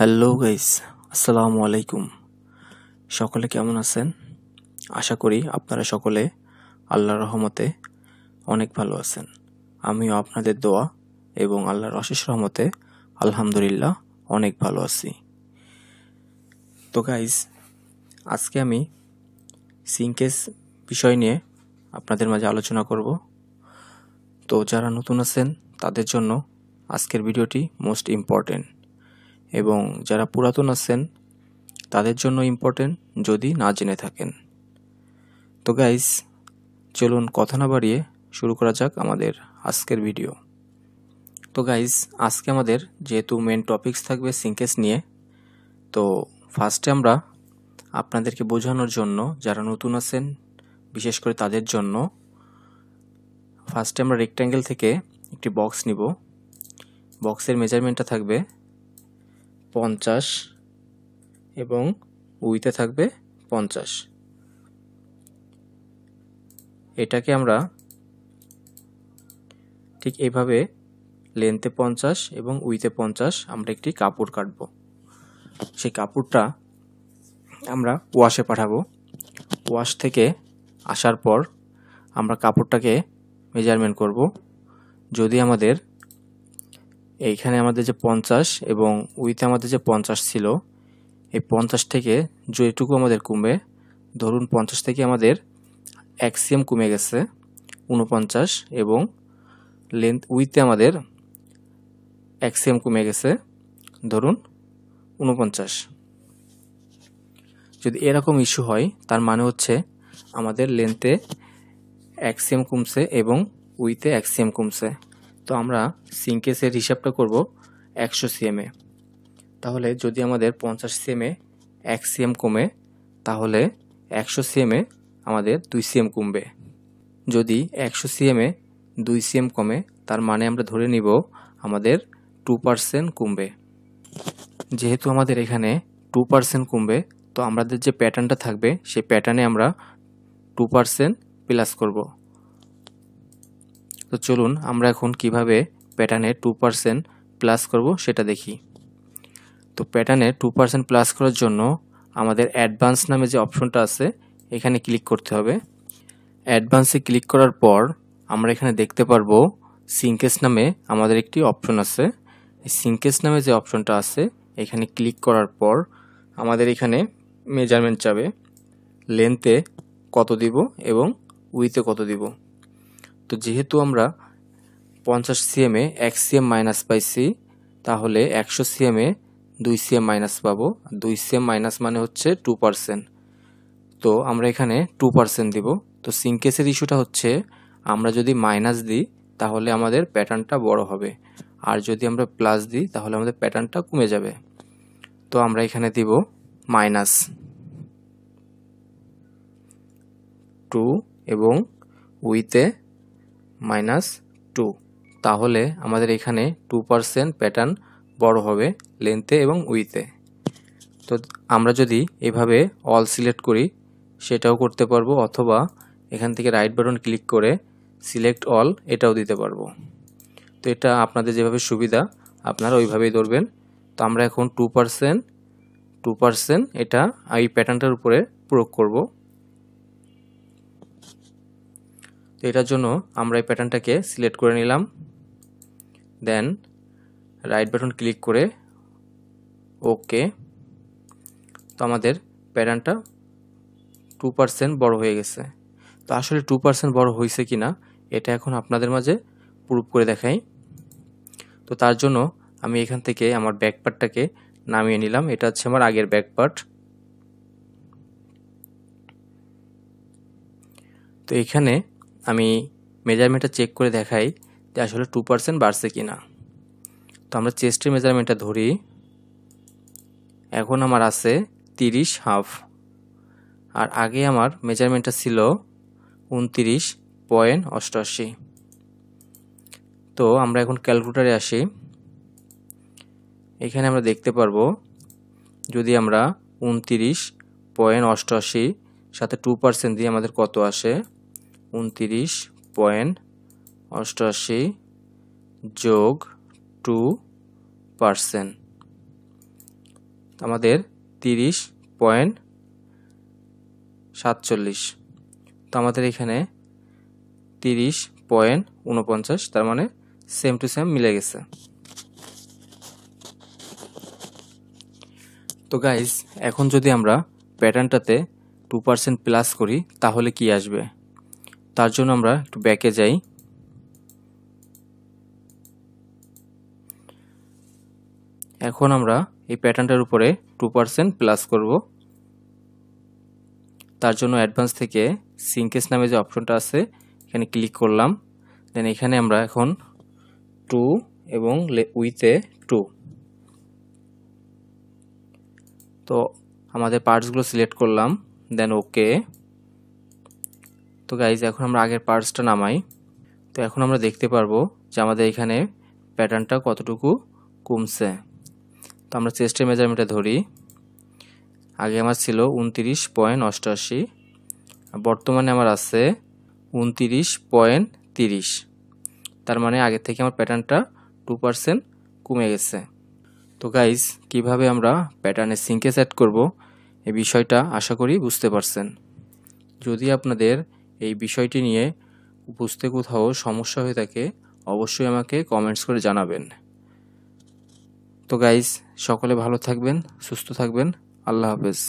Hello guys, আসসালামু আলাইকুম। সকলে কেমন আছেন? আশা করি আপনারা সকলে আল্লাহর রহমতে অনেক ভালো আছেন। আমিও আপনাদের দোয়া এবং আল্লাহর অশেষ রহমতে আলহামদুলিল্লাহ অনেক ভালো আছি। তো গাইস, আজকে আমি সিনকেস বিষয় নিয়ে আপনাদের মাঝে আলোচনা করব। তো যারা নতুন আছেন তাদের জন্য আজকের ভিডিওটি মোস্ট ইম্পর্টেন্ট, এবং যারা পুরাতন আছেন তাদের জন্য ইম্পর্টেন্ট যদি না জেনে থাকেন। তো গাইস, চলুন কথা না বাড়িয়ে শুরু করা যাক আমাদের আজকের ভিডিও। তো গাইস, আজকে আমাদের যেহেতু মেন টপিকস থাকবে সিনকেস নিয়ে, তো ফার্স্টে আমরা আপনাদেরকে বোঝানোর জন্য, যারা নতুন আছেন বিশেষ করে তাদের জন্য, ফার্স্টে আমরা রেক্ট্যাঙ্গেল থেকে একটি বক্স নিব। বক্সের মেজারমেন্টটা থাকবে 50 এবং উইথে থাকবে 50। এটাকে আমরা ঠিক এইভাবে লেন্থে 50 এবং উইথে 50 আমরা একটি কাপড় কাটবো। সেই কাপড়টা আমরা ওয়াশে পাঠাবো। ওয়াশ থেকে আসার পর আমরা কাপড়টাকে মেজারমেন্ট করব। যদি আমাদের এইখানে আমাদের যে 50 এবং উইথে আমাদের যে 50 ছিল, এই 50 থেকে যেটুকু আমাদের কমবে, ধরুন 50 থেকে আমাদের 1 cm কমে গেছে 49, এবং লেন্থ উইথে আমাদের 1 cm কমে গেছে ধরুন 49। যদি এরকম ইস্যু হয় তার মানে হচ্ছে আমাদের লেন্থে 1 cm কমছে এবং উইথে 1 cm কমছে। তো আমরা সিনকেসের হিসাবটা করব 100 cm এ। তাহলে যদি আমাদের 50 cm এ 1 cm কমে, তাহলে 100 cm এ আমাদের 2 cm কমবে। যদি 100 cm এ 2 cm কমে, তার মানে আমরা ধরে নিব আমাদের 2% কমবে। যেহেতু আমাদের এখানে 2% কমবে, তো আমাদের যে প্যাটার্নটা থাকবে সেই প্যাটার্নে আমরা 2% প্লাস করব। তো চলুন আমরা এখন কিভাবে প্যাটার্নে 2% প্লাস করব সেটা দেখি। তো প্যাটার্নে 2% প্লাস করার জন্য আমাদের অ্যাডভান্স নামে যে অপশনটা আছে এখানে ক্লিক করতে হবে। অ্যাডভান্সে ক্লিক করার পর আমরা এখানে দেখতে পারবো সিনকেস নামে আমাদের একটি অপশন আছে। এই সিনকেস নামে যে অপশনটা আছে এখানে ক্লিক করার পর আমাদের এখানে মেজারমেন্ট চাবে, লেন্থে কত দিব এবং উইথে কত দিব। তো যেহেতু আমরা 50 cm এ 1 cm মাইনাস পাইছি, তাহলে 100 cm এ 2 cm মাইনাস পাবো। 2 cm মাইনাস মানে হচ্ছে 2%। তো আমরা এখানে 2% দিব। তো সিনকেসের ইস্যুটা হচ্ছে আমরা যদি মাইনাস দিই তাহলে আমাদের প্যাটার্নটা বড় হবে, আর যদি আমরা প্লাস দিই তাহলে আমাদের প্যাটার্নটা কমে যাবে। তো আমরা এখানে দিব -2 এবং উইথে -2। তাহলে আমাদের এখানে 2% প্যাটার্ন বড় হবে লেন্থে এবং উইথে। তো আমরা যদি এভাবে অল সিলেক্ট করি সেটাও করতে পারবো, অথবা এখান থেকে রাইট বাটন ক্লিক করে সিলেক্ট অল এটাও দিতে পারবো। তো এটা আপনাদের যেভাবে সুবিধা আপনারা ওইভাবেই ধরবেন। তো আমরা এখন 2% এটা এই প্যাটার্নটার উপরে প্রয়োগ করব। তো এটার জন্য আমরা এই প্যাটার্নটাকে সিলেক্ট করে নিলাম, দেন রাইট বাটন ক্লিক করে ওকে। তো আমাদের প্যাটার্নটা 2% বড় হয়ে গেছে। তো আসলে 2% বড় হয়েছে কিনা এটা এখন আপনাদের মাঝে প্রুভ করে দেখাই। তো তার জন্য আমি এখান থেকে আমার ব্যাক পার্টটাকে নামিয়ে নিলাম। এটা হচ্ছে আমার আগের ব্যাক পার্ট। তো এখানে আমি মেজারমেন্টটা চেক করে দেখাই যে আসলে 2% বাড়ছে কিনা। তো আমরা চেস্টের মেজারমেন্টটা ধরি। এখন আমার আছে 30.5, আর আগে আমার মেজারমেন্টটা ছিল 29.88। তো আমরা এখন ক্যালকুলেটরে আসি। এখানে আমরা দেখতে পারবো যদি আমরা 29.88 সাথে 2% দিয়ে আমাদের কত আসে, 29.88 যোগ 2%। আমাদের 30.47। তো আমাদের এখানে 30.49, তার মানে সেম টু সেম মিলে গেছে। তো গাইস, এখন যদি আমরা প্যাটার্নটাতে 2% প্লাস করি তাহলে কি আসবে? তার জন্য আমরা একটু ব্যাকে যাই। এখন আমরা এই প্যাটার্নটার উপরে 2% প্লাস করব। তার জন্য অ্যাডভান্স থেকে সিঙ্কেস নামে যে অপশনটা আছে এখানে ক্লিক করলাম। দেন এখানে আমরা এখন 2 এবং উইথে 2, তো আমাদের পার্টসগুলো সিলেক্ট করলাম, দেন ওকে। তো গাইজ, এখন আমরা আগের পার্টসটা নামাই। তো এখন আমরা দেখতে পারবো যে আমাদের এখানে প্যাটার্নটা কতটুকু কমছে। তো আমরা চেস্টের মেজারমেন্টে ধরি। আগে আমার ছিল 29.88, বর্তমানে আমার আছে 29.30। তার মানে আগে থেকে আমার প্যাটার্নটা 2% কমে গেছে। তো গাইজ, কিভাবে আমরা প্যাটার্নে সিঙ্কে সেট করব এই বিষয়টা আশা করি বুঝতে পারছেন। যদি আপনাদের এই বিষয়টি নিয়ে বুঝতে কোথাও সমস্যা হয়ে থাকে অবশ্যই আমাকে কমেন্টস করে জানাবেন। তো গাইজ, সকলে ভালো থাকবেন, সুস্থ থাকবেন। আল্লাহ হাফেজ।